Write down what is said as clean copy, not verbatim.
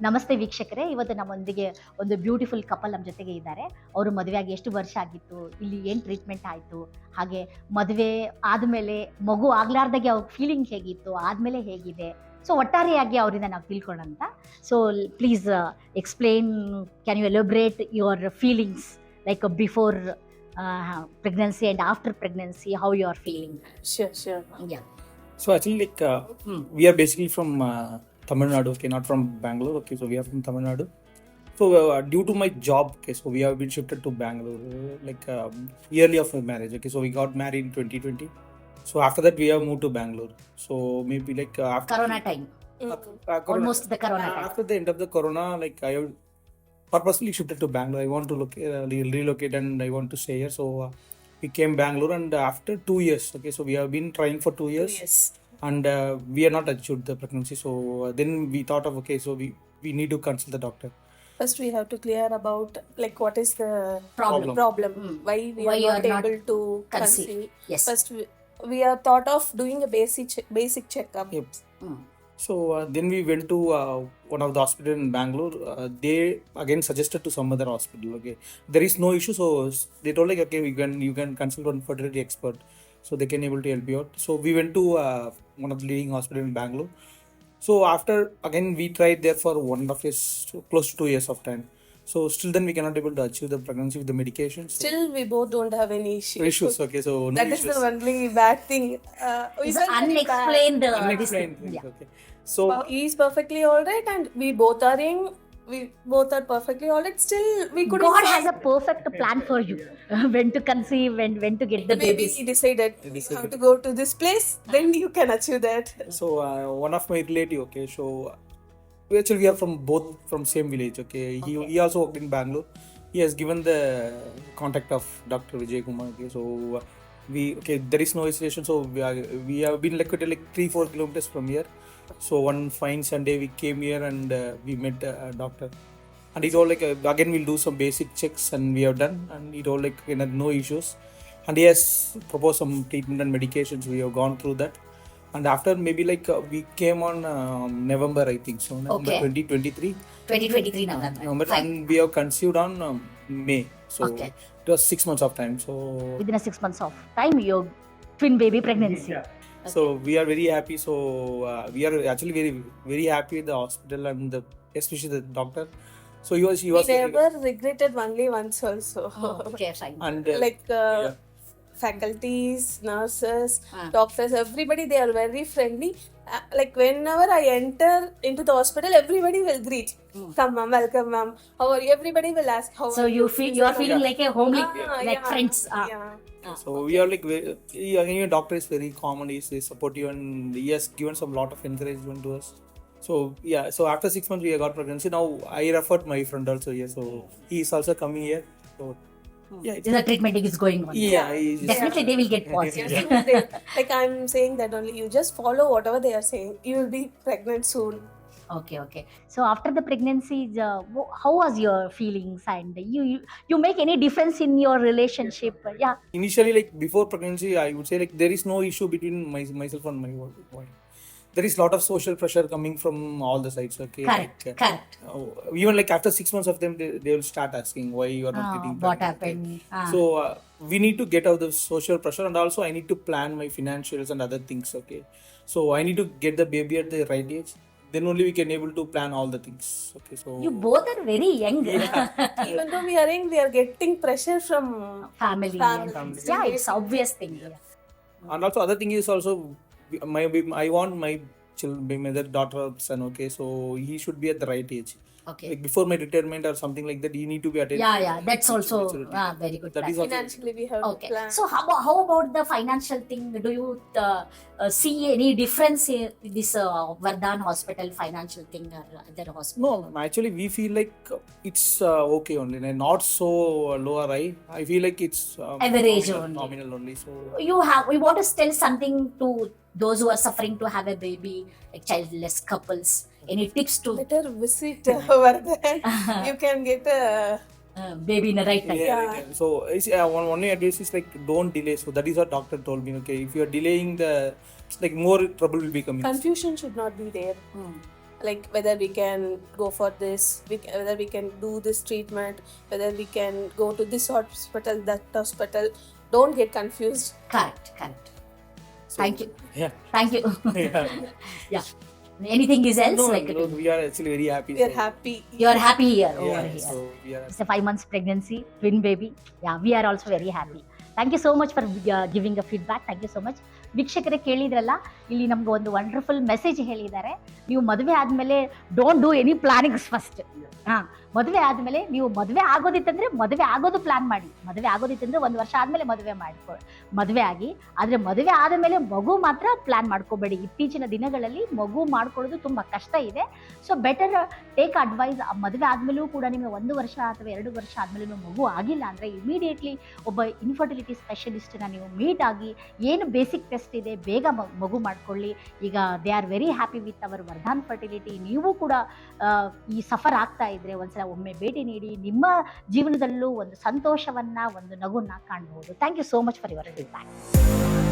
ನಮಸ್ತೆ ವೀಕ್ಷಕರೇ, ಇವತ್ತು ನಮ್ಮೊಂದಿಗೆ ಒಂದು ಬ್ಯೂಟಿಫುಲ್ ಕಪಲ್ ನಮ್ಮ ಜೊತೆಗೆ ಇದ್ದಾರೆ. ಅವರು ಮದುವೆಯಾಗಿ ಎಷ್ಟು ವರ್ಷ ಆಗಿತ್ತು, ಇಲ್ಲಿ ಏನು ಟ್ರೀಟ್ಮೆಂಟ್ ಆಯಿತು, ಹಾಗೆ ಮದುವೆ ಆದಮೇಲೆ ಮಗು ಆಗ್ಲಾರ್ದಾಗೆ ಅವ್ರ ಫೀಲಿಂಗ್ ಹೇಗಿತ್ತು, ಆದಮೇಲೆ ಹೇಗಿದೆ, ಸೊ ಒಟ್ಟಾರೆಯಾಗಿ ಅವರಿಂದ ನಾವು ತಿಳ್ಕೊಳ್ಳೋಂತ. So please explain, can you elaborate your feelings like before pregnancy and after pregnancy, how you are feeling? Sure. Yeah. So actually, like we are basically from Tamarind, okay, not from Bangalore. Okay, so we are from Tamarind. So due to my job, okay, so we have been shifted to Bangalore, like yearly of my marriage. Okay, so we got married in 2020. So after that, we have moved to Bangalore. So maybe like after Corona time. Almost the Corona time. After the end of the Corona, like I have purposely shifted to Bangalore. I want to relocate and I want to stay here. So we came Bangalore, and after 2 years, okay, so we have been trying for 2 years. Yes. And we are not achieved the pregnancy. So then we thought of, okay, so we need to consult the doctor. First, we have to clear about like what is the Problem. why we Why are you not are not able to conceive. conceive. Yes. First, we are thought of doing a basic checkup. Yep. So then we went to one of the hospital in Bangalore. They again suggested to some other hospital. Okay, there is no issue. So they told like, okay, you can consult one fertility expert, so they can able to help you out. So we went to one of the leading hospital in Bangalore. So after again we tried there for 1.5 years, so close to 2 years of time. So still then we cannot able to achieve the pregnancy with the medications. Still, we both don't have any Issues. Okay, so no That is issues. the only bad thing. We It's felt very unexplained. Unexplained this thing. things, Yeah. okay. So bad. He is perfectly alright, and we both are young. We both are perfectly alright. Still, we couldn't. God has a perfect plan for you. When to conceive and when to get the Maybe babies. he decided He decided. how to go to this place. Then you can achieve that. So one of my relative, okay, so we are from same village, okay. He also worked in Bangalore. He has given the contact of Dr. Vijay Kumar, okay. So there is no hesitation. So we have been like 3-4 kilometers from here. So one fine Sunday we came here and we met a doctor, and he told like again we'll do some basic checks, and we have done, and he told like no issues, and he has proposed some treatment and medications. We have gone through that, and after maybe like we came on November, I think so, November Okay. 2023, 2023 November. Fine. and we have conceived on May. So Okay. it was 6 months of time. So Within a 6 months of time, your twin baby pregnancy. So we are very happy. So we are actually very very happy with the hospital and especially the doctor. So he was We never regretted only once also. Okay, fine. and Like yeah. faculties, nurses, Ah. doctors, everybody, they are very friendly. Like whenever I enter into the hospital, everybody will greet. Come ma'am, welcome ma'am. How are you? Everybody will ask how So are you are feeling like a homely, like yeah, friends. Yeah. So we are like your doctor is very common. He is supportive, and he has given some lot of encouragement to us. So yeah, so after 6 months we got pregnancy. Now I referred my friend also here, so he is also coming here. So yeah, The treatment is going on. yeah, he is- Definitely they will get positive. Like I'm saying that only you just follow whatever they are saying. You will be pregnant soon. Okay. So after the pregnancy, how was your feelings, and you make any difference in your relationship? Yeah. Initially, like before pregnancy, I would say like there is no issue between myself and my wife. There is lot of social pressure coming from all the sides. Okay, Correct. like, Correct. even like after 6 months of them, they will start asking why you are not getting What pregnant. happened? So we need to get out the social pressure, and also I need to plan my financials and other things. Okay, so I need to get the baby at the right age. Then only we can able to plan all the things. Okay, so You both are very young. Even though we are young, we are getting pressure from Family. Family. And, yeah, it's obvious thing. Yeah. and also other thing is also I want my children, my daughter or son. Okay, so he should be at the right age. Okay. Like before my retirement or something like that, he need to be at Yeah. That's also very good. That plan. is also financially we have Okay. to plan. So how about the financial thing? Do you see any difference in this Vardhan hospital financial thing or other hospital? no. Actually, we feel like it's okay only, not so low or high. I feel like it's Average only. nominal only. So We want to tell something to those who are suffering to have a baby, like childless couples. Any tips to Better visit Vardhan. You can get a baby in the right time? yeah. So one advice is like don't delay. So that is what doctor told me. Okay, if you are delaying more trouble will be coming. confusion should not be there. like whether we can go for this, whether we can do this treatment, whether we can go to this hospital, that hospital. Don't get confused. Correct. So, Thank you. Yeah. Thank you. Yeah. Yeah. Anything is else? No, like no, we are actually very happy. We are happy. you are happy here, Yeah, over here. so we are. It's a 5 months pregnancy, twin baby. Yeah, we are also very happy. Thank you so much for giving a feedback. Thank you so much. ವೀಕ್ಷಕರೇ ಕೇಳಿದ್ರಲ್ಲ, ಇಲ್ಲಿ ನಮ್ಗೆ ಒಂದು wonderful message ಹೇಳಿದ್ದಾರೆ. ನೀವು ಮದುವೆ ಆದಮೇಲೆ don't do any plannings first. ಹಾಂ, ಮದುವೆ ಆದಮೇಲೆ ನೀವು ಮದುವೆ ಆಗೋದಿತ್ತಂದರೆ ಮದುವೆ ಆಗೋದು ಪ್ಲಾನ್ ಮಾಡಿ. ಮದುವೆ ಆಗೋದಿತ್ತಂದರೆ 1 ವರ್ಷ ಆದಮೇಲೆ ಮದುವೆ ಆಗಿ. ಆದರೆ ಮದುವೆ ಆದಮೇಲೆ ಮಗು ಮಾತ್ರ ಪ್ಲಾನ್ ಮಾಡ್ಕೋಬೇಡಿ. ಇತ್ತೀಚಿನ ದಿನಗಳಲ್ಲಿ ಮಗು ಮಾಡ್ಕೊಳ್ಳೋದು ತುಂಬ ಕಷ್ಟ ಇದೆ. So better take advice. ಮದುವೆ ಆದಮೇಲೂ ಕೂಡ ನಿಮಗೆ 1 ವರ್ಷ ಅಥವಾ 2 ವರ್ಷ ಆದಮೇಲೆ ಮಗು ಆಗಿಲ್ಲ ಅಂದರೆ ಇಮಿಡಿಯೇಟ್ಲಿ ಒಬ್ಬ ಇನ್ಫರ್ಟಿಲಿಟಿ ಸ್ಪೆಷಲಿಸ್ಟನ್ನ ನೀವು ಮೀಟ್ ಆಗಿ ಏನು ಬೇಸಿಕ್ ಟೆಸ್ಟ್ ಇದೆ ಬೇಗ ಮಗು ಮಾಡ್ಕೊಳ್ಳಿ. ಈಗ they are very happy with our Vardhan fertility. ನೀವು ಕೂಡ ಈ ಸಫರ್ ಆಗ್ತಾ ಇದ್ರೆ ಒಂದ್ಸಲ ಒಮ್ಮೆ ಭೇಟಿ ನೀಡಿ. ನಿಮ್ಮ ಜೀವನದಲ್ಲೂ ಒಂದು ಸಂತೋಷವನ್ನ, ಒಂದು ನಗುನ್ನ ಕಾಣಬಹುದು. Thank you so much for your feedback.